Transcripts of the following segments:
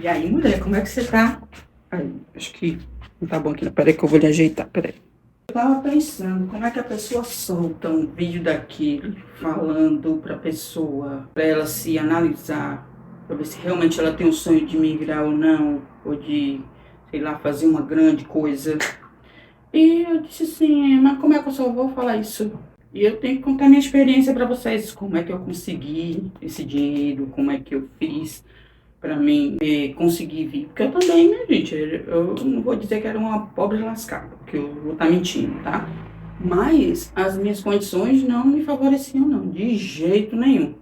E aí, mulher, como é que você tá? Aí, acho que não tá bom aqui, não. Peraí que eu vou lhe ajeitar, peraí. Eu tava pensando, como é que a pessoa solta um vídeo daquele, falando pra pessoa, pra ela se analisar, pra ver se realmente ela tem o sonho de migrar ou não, ou de, sei lá, fazer uma grande coisa. E eu disse assim, mas como é que eu só vou falar isso? E eu tenho que contar minha experiência pra vocês, como é que eu consegui esse dinheiro, como é que eu fiz pra mim conseguir vir. Porque eu também, né, gente? Eu não vou dizer que era uma pobre lascada, porque eu vou estar mentindo, tá? Mas as minhas condições não me favoreciam, não, de jeito nenhum.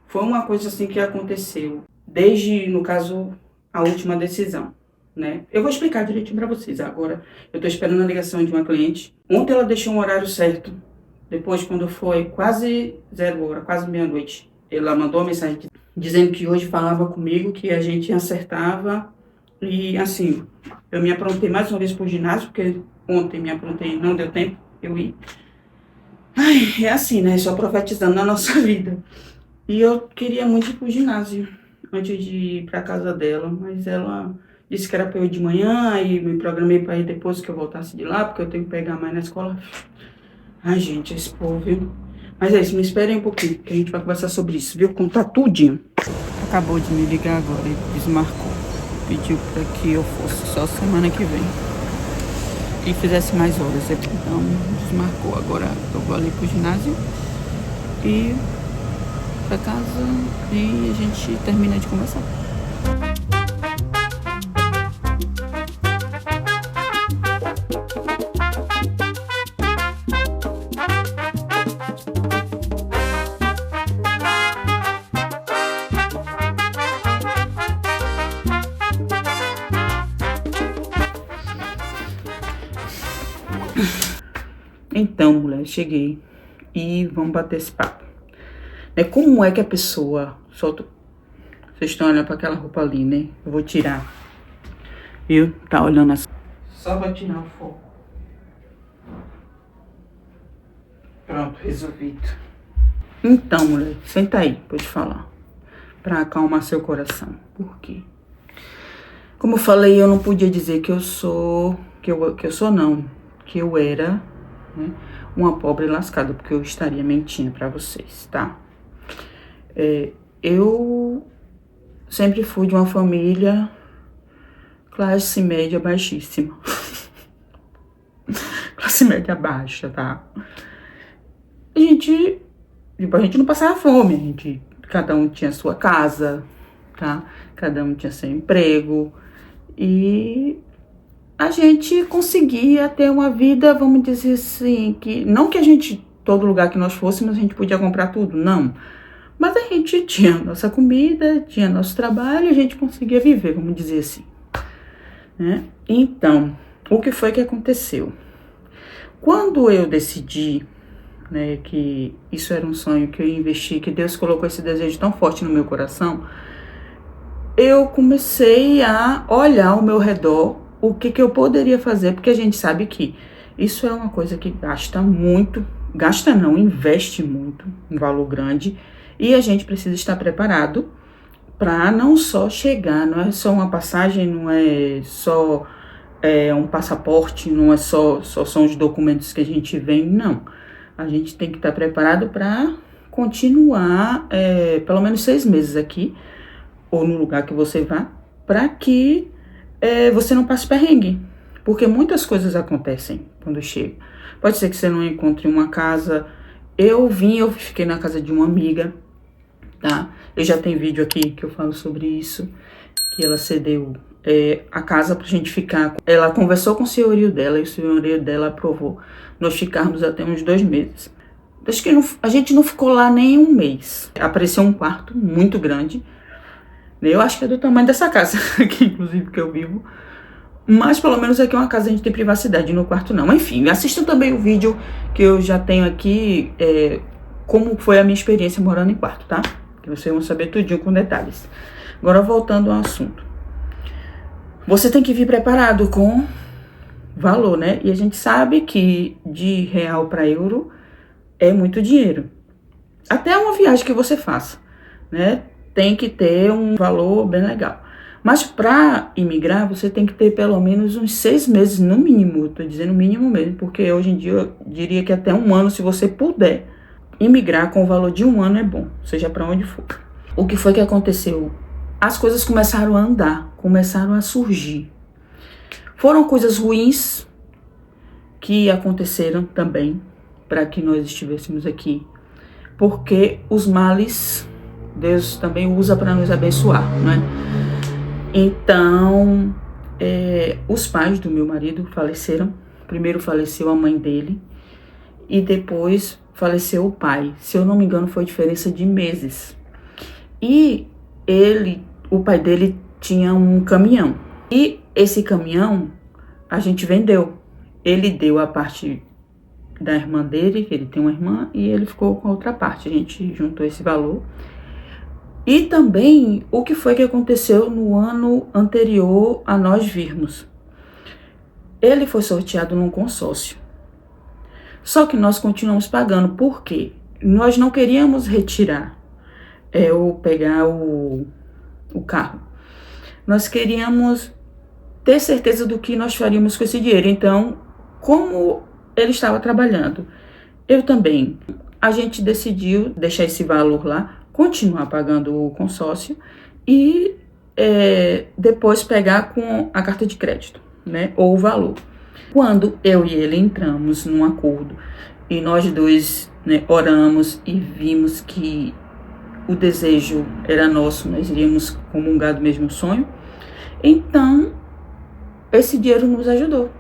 Foi uma coisa assim que aconteceu desde, no caso, a última decisão, né? Eu vou explicar direitinho pra vocês. Agora, eu tô esperando a ligação de uma cliente. Ontem ela deixou um horário certo. Depois, quando foi quase 0 hora, quase meia-noite, ela mandou uma mensagem dizendo que hoje falava comigo, que a gente acertava. E assim, eu me aprontei mais uma vez pro ginásio, porque ontem me aprontei, não deu tempo, eu ir. Ai, é assim, né? Só profetizando na nossa vida. E eu queria muito ir pro ginásio antes de ir pra casa dela, mas ela disse que era pra eu ir de manhã, e me programei pra ir depois que eu voltasse de lá, porque eu tenho que pegar mais na escola. Ai, gente, esse povo, viu? Mas é isso, me esperem um pouquinho, que a gente vai conversar sobre isso, viu? Contar tudinho. Acabou de me ligar agora e desmarcou. Pediu para que eu fosse só semana que vem. E fizesse mais horas. Então, desmarcou. Agora eu vou ali pro ginásio e pra casa e a gente termina de conversar. Então, mulher, cheguei e vamos bater esse papo. Como é que a pessoa solta... Vocês estão olhando para aquela roupa ali, né? Eu vou tirar. Viu? Tá olhando assim. Só pra tirar o foco. Pronto, resolvido. Então, mulher, senta aí, pode falar. Pra acalmar seu coração. Por quê? Como eu falei, eu não podia dizer que eu sou... Que eu sou não. Que eu era... né, uma pobre lascada, porque eu estaria mentindo pra vocês, tá? Eu sempre fui de uma família classe média baixíssima. Classe média baixa, tá? A gente não passava fome, cada um tinha sua casa, tá? Cada um tinha seu emprego e a gente conseguia ter uma vida, vamos dizer assim, que não que a gente, todo lugar que nós fôssemos, a gente podia comprar tudo, não. Mas a gente tinha nossa comida, tinha nosso trabalho, a gente conseguia viver, vamos dizer assim, né? Então, o que foi que aconteceu? Quando eu decidi, né, que isso era um sonho, que eu investi, que Deus colocou esse desejo tão forte no meu coração, eu comecei a olhar ao meu redor o que eu poderia fazer, porque a gente sabe que isso é uma coisa que gasta muito, gasta não, investe muito, um valor grande, e a gente precisa estar preparado para não só chegar, não é só uma passagem, não é só um passaporte, não é só são os documentos que a gente vem, não. A gente tem que estar preparado para continuar pelo menos 6 meses aqui, ou no lugar que você vá, para que você não passe perrengue. Porque muitas coisas acontecem quando chega. Pode ser que você não encontre uma casa. Eu fiquei na casa de uma amiga, tá? Eu já tenho vídeo aqui que eu falo sobre isso, que ela cedeu a casa pra gente ficar. Ela conversou com o senhorio dela e o senhorio dela aprovou nós ficarmos até uns 2 meses. Acho que a gente não ficou lá nem um mês. Apareceu um quarto muito grande. Eu acho que é do tamanho dessa casa aqui, inclusive, que eu vivo. Mas pelo menos aqui é uma casa, a gente tem privacidade, no quarto não. Enfim, assistam também o vídeo que eu já tenho aqui, como foi a minha experiência morando em quarto, tá? Que vocês vão saber tudinho com detalhes. Agora voltando ao assunto. Você tem que vir preparado com valor, né? E a gente sabe que de real para euro é muito dinheiro. Até uma viagem que você faça, né? Tem que ter um valor bem legal. Mas para imigrar, você tem que ter pelo menos uns 6 meses no mínimo. Estou dizendo mínimo mesmo, porque hoje em dia eu diria que até 1 ano, se você puder imigrar com o valor de 1 ano, é bom, seja para onde for. O que foi que aconteceu? As coisas começaram a andar, começaram a surgir. Foram coisas ruins que aconteceram também para que nós estivéssemos aqui, porque os males Deus também usa para nos abençoar, não é? Então, os pais do meu marido faleceram. Primeiro faleceu a mãe dele e depois faleceu o pai. Se eu não me engano, foi diferença de meses. E o pai dele tinha um caminhão. E esse caminhão a gente vendeu. Ele deu a parte da irmã dele, que ele tem uma irmã, e ele ficou com a outra parte. A gente juntou esse valor. E também o que foi que aconteceu no ano anterior a nós virmos. Ele foi sorteado num consórcio. Só que nós continuamos pagando. Por quê? Nós não queríamos retirar ou pegar o carro. Nós queríamos ter certeza do que nós faríamos com esse dinheiro. Então, como ele estava trabalhando, eu também, a gente decidiu deixar esse valor lá, continuar pagando o consórcio e depois pegar com a carta de crédito, né, ou o valor. Quando eu e ele entramos num acordo e nós dois, né, oramos e vimos que o desejo era nosso, nós iríamos comungar do mesmo sonho, então esse dinheiro nos ajudou.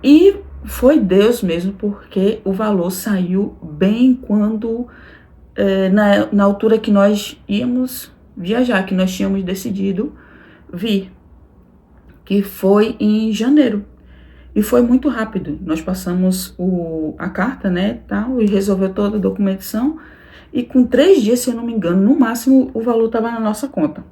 E foi Deus mesmo, porque o valor saiu bem quando, na altura que nós íamos viajar, que nós tínhamos decidido vir, que foi em janeiro. E foi muito rápido. Nós passamos a carta, né, tal, e resolveu toda a documentação. E com 3 dias, se eu não me engano, no máximo, o valor estava na nossa conta.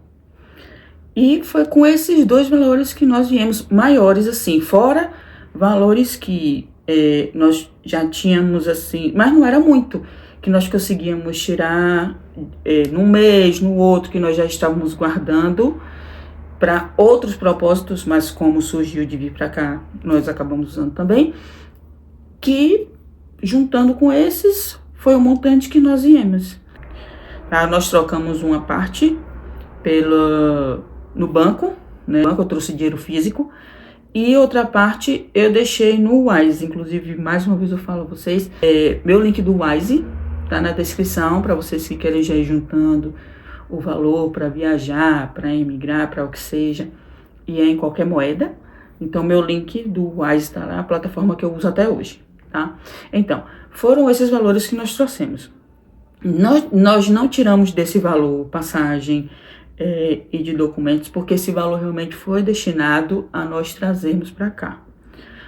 E foi com esses 2 valores que nós viemos, maiores assim, fora valores que nós já tínhamos assim, mas não era muito, que nós conseguíamos tirar num mês, no outro, que nós já estávamos guardando para outros propósitos, mas como surgiu de vir para cá, nós acabamos usando também, que juntando com esses, foi o montante que nós viemos. Tá? Nós trocamos uma parte no banco, né? No banco eu trouxe dinheiro físico, e outra parte eu deixei no Wise. Inclusive, mais uma vez eu falo a vocês, meu link do Wise tá na descrição para vocês que querem já ir juntando o valor para viajar, para emigrar, para o que seja, e é em qualquer moeda. Então, meu link do Wise tá lá, a plataforma que eu uso até hoje, tá? Então, foram esses valores que nós trouxemos. Nós não tiramos desse valor passagem e de documentos, porque esse valor realmente foi destinado a nós trazermos para cá.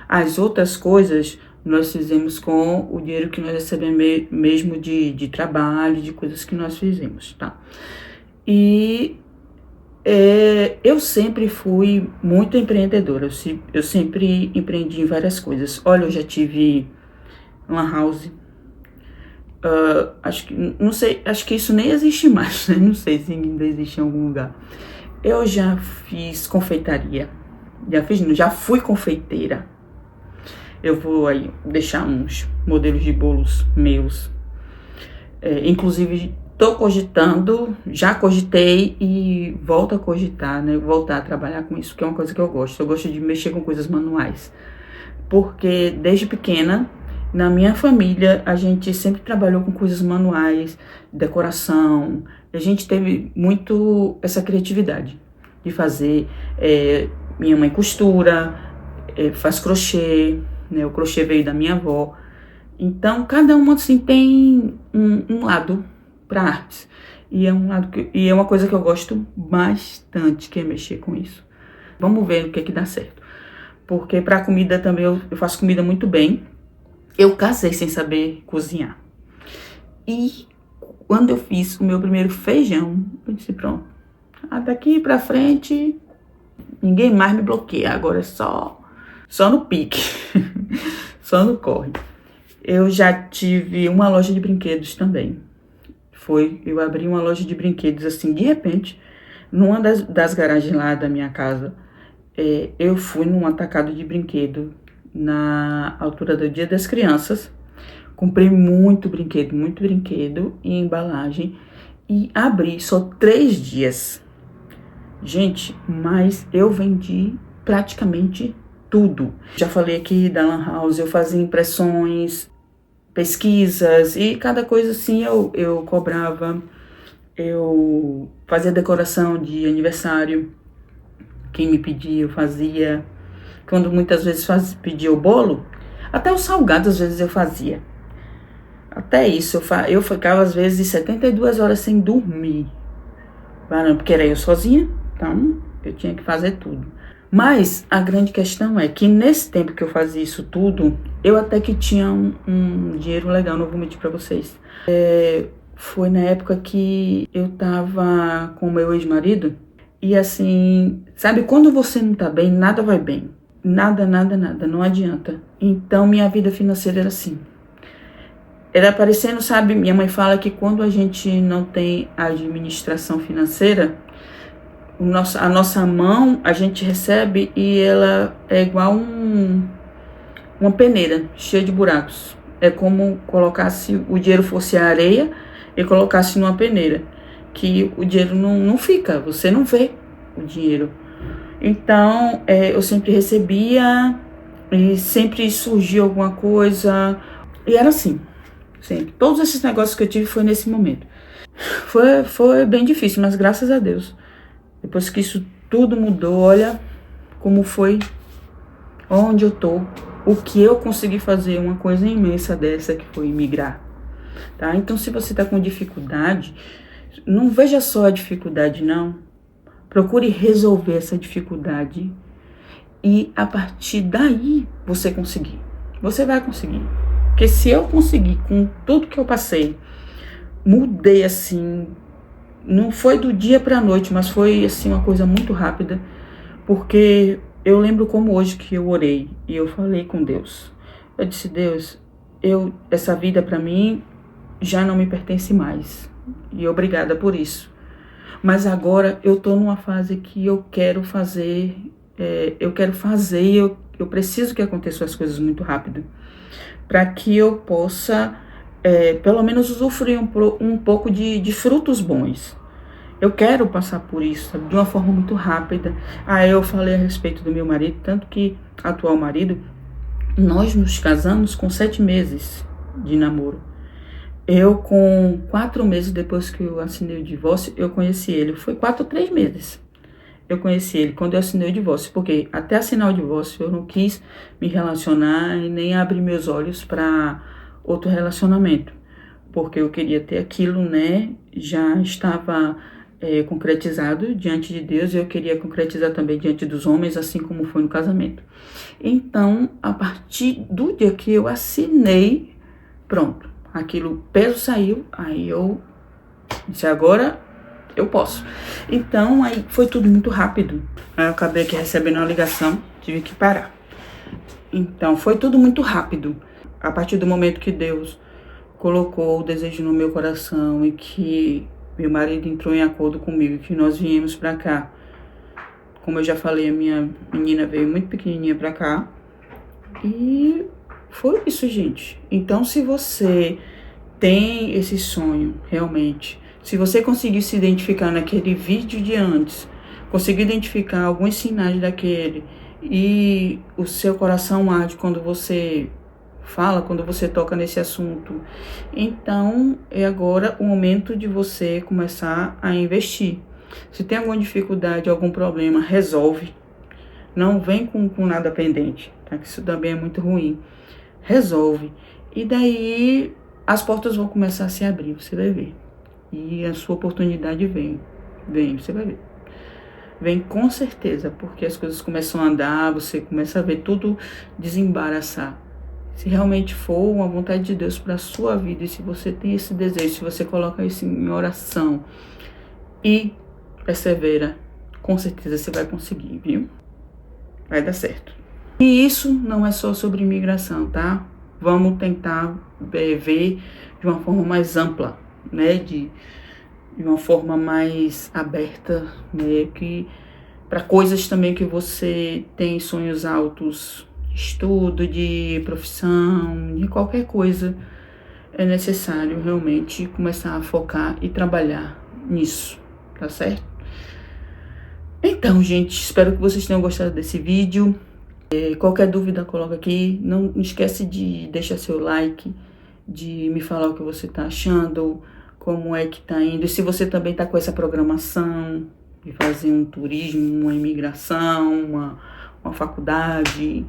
As outras coisas nós fizemos com o dinheiro que nós recebemos mesmo de trabalho, de coisas que nós fizemos, tá? E eu sempre fui muito empreendedora, eu sempre empreendi em várias coisas. Olha, eu já tive uma house, acho que isso nem existe mais, né? Não sei se ainda existe em algum lugar. Eu já fiz confeitaria, já fui confeiteira. Eu vou aí deixar uns modelos de bolos meus, inclusive já cogitei e volto a cogitar, né? Voltar a trabalhar com isso, que é uma coisa que eu gosto. Eu gosto de mexer com coisas manuais, porque desde pequena, na minha família, a gente sempre trabalhou com coisas manuais, decoração. A gente teve muito essa criatividade de fazer. Minha mãe costura, faz crochê, né? O crochê veio da minha avó. Então, cada uma assim tem um lado para artes. E é uma coisa que eu gosto bastante, que é mexer com isso. Vamos ver o que dá certo. Porque para comida também eu faço comida muito bem. Eu casei sem saber cozinhar. E quando eu fiz o meu primeiro feijão, eu disse, pronto, daqui pra frente ninguém mais me bloqueia. Agora é só no pique, só no corre. Eu já tive uma loja de brinquedos também. Eu abri uma loja de brinquedos assim, de repente, Numa das garagens lá da minha casa, eu fui num atacado de brinquedo na altura do Dia das Crianças. Comprei muito brinquedo e embalagem e abri só 3 dias. Gente, mas eu vendi praticamente tudo. Já falei aqui da Lan House, eu fazia impressões, pesquisas e cada coisa assim eu cobrava. Eu fazia decoração de aniversário. Quem me pedia, eu fazia. Quando muitas vezes pedia o bolo, até os salgados às vezes eu fazia. Até isso, eu ficava às vezes 72 horas sem dormir. Porque era eu sozinha, então eu tinha que fazer tudo. Mas a grande questão é que nesse tempo que eu fazia isso tudo, eu até que tinha um dinheiro legal, não vou mentir pra vocês. Foi na época que eu tava com o meu ex-marido. E assim, sabe, quando você não tá bem, nada vai bem. Nada, não adianta. Então minha vida financeira era assim. Era parecendo, sabe, minha mãe fala que quando a gente não tem administração financeira, a nossa mão, a gente recebe e ela é igual uma peneira cheia de buracos. É como colocasse o dinheiro fosse a areia e colocasse numa peneira. Que o dinheiro não fica, você não vê o dinheiro. Então, eu sempre recebia e sempre surgia alguma coisa. E era assim, sempre. Todos esses negócios que eu tive foi nesse momento. Foi bem difícil, mas graças a Deus. Depois que isso tudo mudou, olha como foi, onde eu tô, o que eu consegui fazer, uma coisa imensa dessa que foi migrar, tá? Então, se você tá com dificuldade, não veja só a dificuldade, não. Procure resolver essa dificuldade e a partir daí você conseguir. Você vai conseguir. Porque se eu conseguir com tudo que eu passei, mudei assim, não foi do dia pra noite, mas foi assim uma coisa muito rápida, porque eu lembro como hoje que eu orei e eu falei com Deus. Eu disse, Deus, essa vida pra mim já não me pertence mais. E obrigada por isso. Mas agora eu tô numa fase que eu quero fazer, e eu preciso que aconteçam as coisas muito rápido. Para que eu possa, pelo menos, usufruir um pouco de frutos bons. Eu quero passar por isso, sabe, de uma forma muito rápida. Eu falei a respeito do meu marido, tanto que atual marido, nós nos casamos com 7 meses de namoro. Eu, com 4 meses depois que eu assinei o divórcio, eu conheci ele. Foi 4 ou 3 meses. Eu conheci ele quando eu assinei o divórcio, porque até assinar o divórcio eu não quis me relacionar e nem abrir meus olhos para outro relacionamento, porque eu queria ter aquilo, né? Já estava concretizado diante de Deus e eu queria concretizar também diante dos homens, assim como foi no casamento. Então, a partir do dia que eu assinei, pronto. Aquilo, peso saiu, aí eu disse, agora eu posso. Então, aí foi tudo muito rápido. Aí eu acabei aqui recebendo uma ligação, tive que parar. Então, foi tudo muito rápido. A partir do momento que Deus colocou o desejo no meu coração e que meu marido entrou em acordo comigo, que nós viemos pra cá. Como eu já falei, a minha menina veio muito pequenininha pra cá. E foi isso, gente. Então, se você tem esse sonho, realmente, se você conseguir se identificar naquele vídeo de antes, conseguir identificar alguns sinais daquele, e o seu coração arde quando você fala, quando você toca nesse assunto, então é agora o momento de você começar a investir. Se tem alguma dificuldade, algum problema, resolve. Não vem com nada pendente, tá? Que isso também é muito ruim. Resolve. E daí as portas vão começar a se abrir, você vai ver. E a sua oportunidade vem, você vai ver. Vem com certeza, porque as coisas começam a andar, você começa a ver tudo desembaraçar. Se realmente for uma vontade de Deus para a sua vida, e se você tem esse desejo, se você coloca isso em oração e persevera, com certeza você vai conseguir, viu? Vai dar certo. E isso não é só sobre imigração, tá? Vamos tentar ver de uma forma mais ampla, né? de uma forma mais aberta, né, que para coisas também que você tem sonhos altos, estudo, de profissão, de qualquer coisa, é necessário realmente começar a focar e trabalhar nisso, tá certo? Então, gente, espero que vocês tenham gostado desse vídeo. Qualquer dúvida, coloca aqui. Não esquece de deixar seu like, de me falar o que você tá achando, como é que tá indo. E se você também tá com essa programação de fazer um turismo, uma imigração, uma faculdade,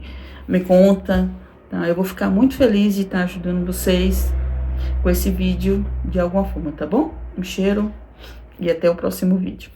me conta, tá? Eu vou ficar muito feliz de estar ajudando vocês com esse vídeo de alguma forma, tá bom? Um cheiro e até o próximo vídeo.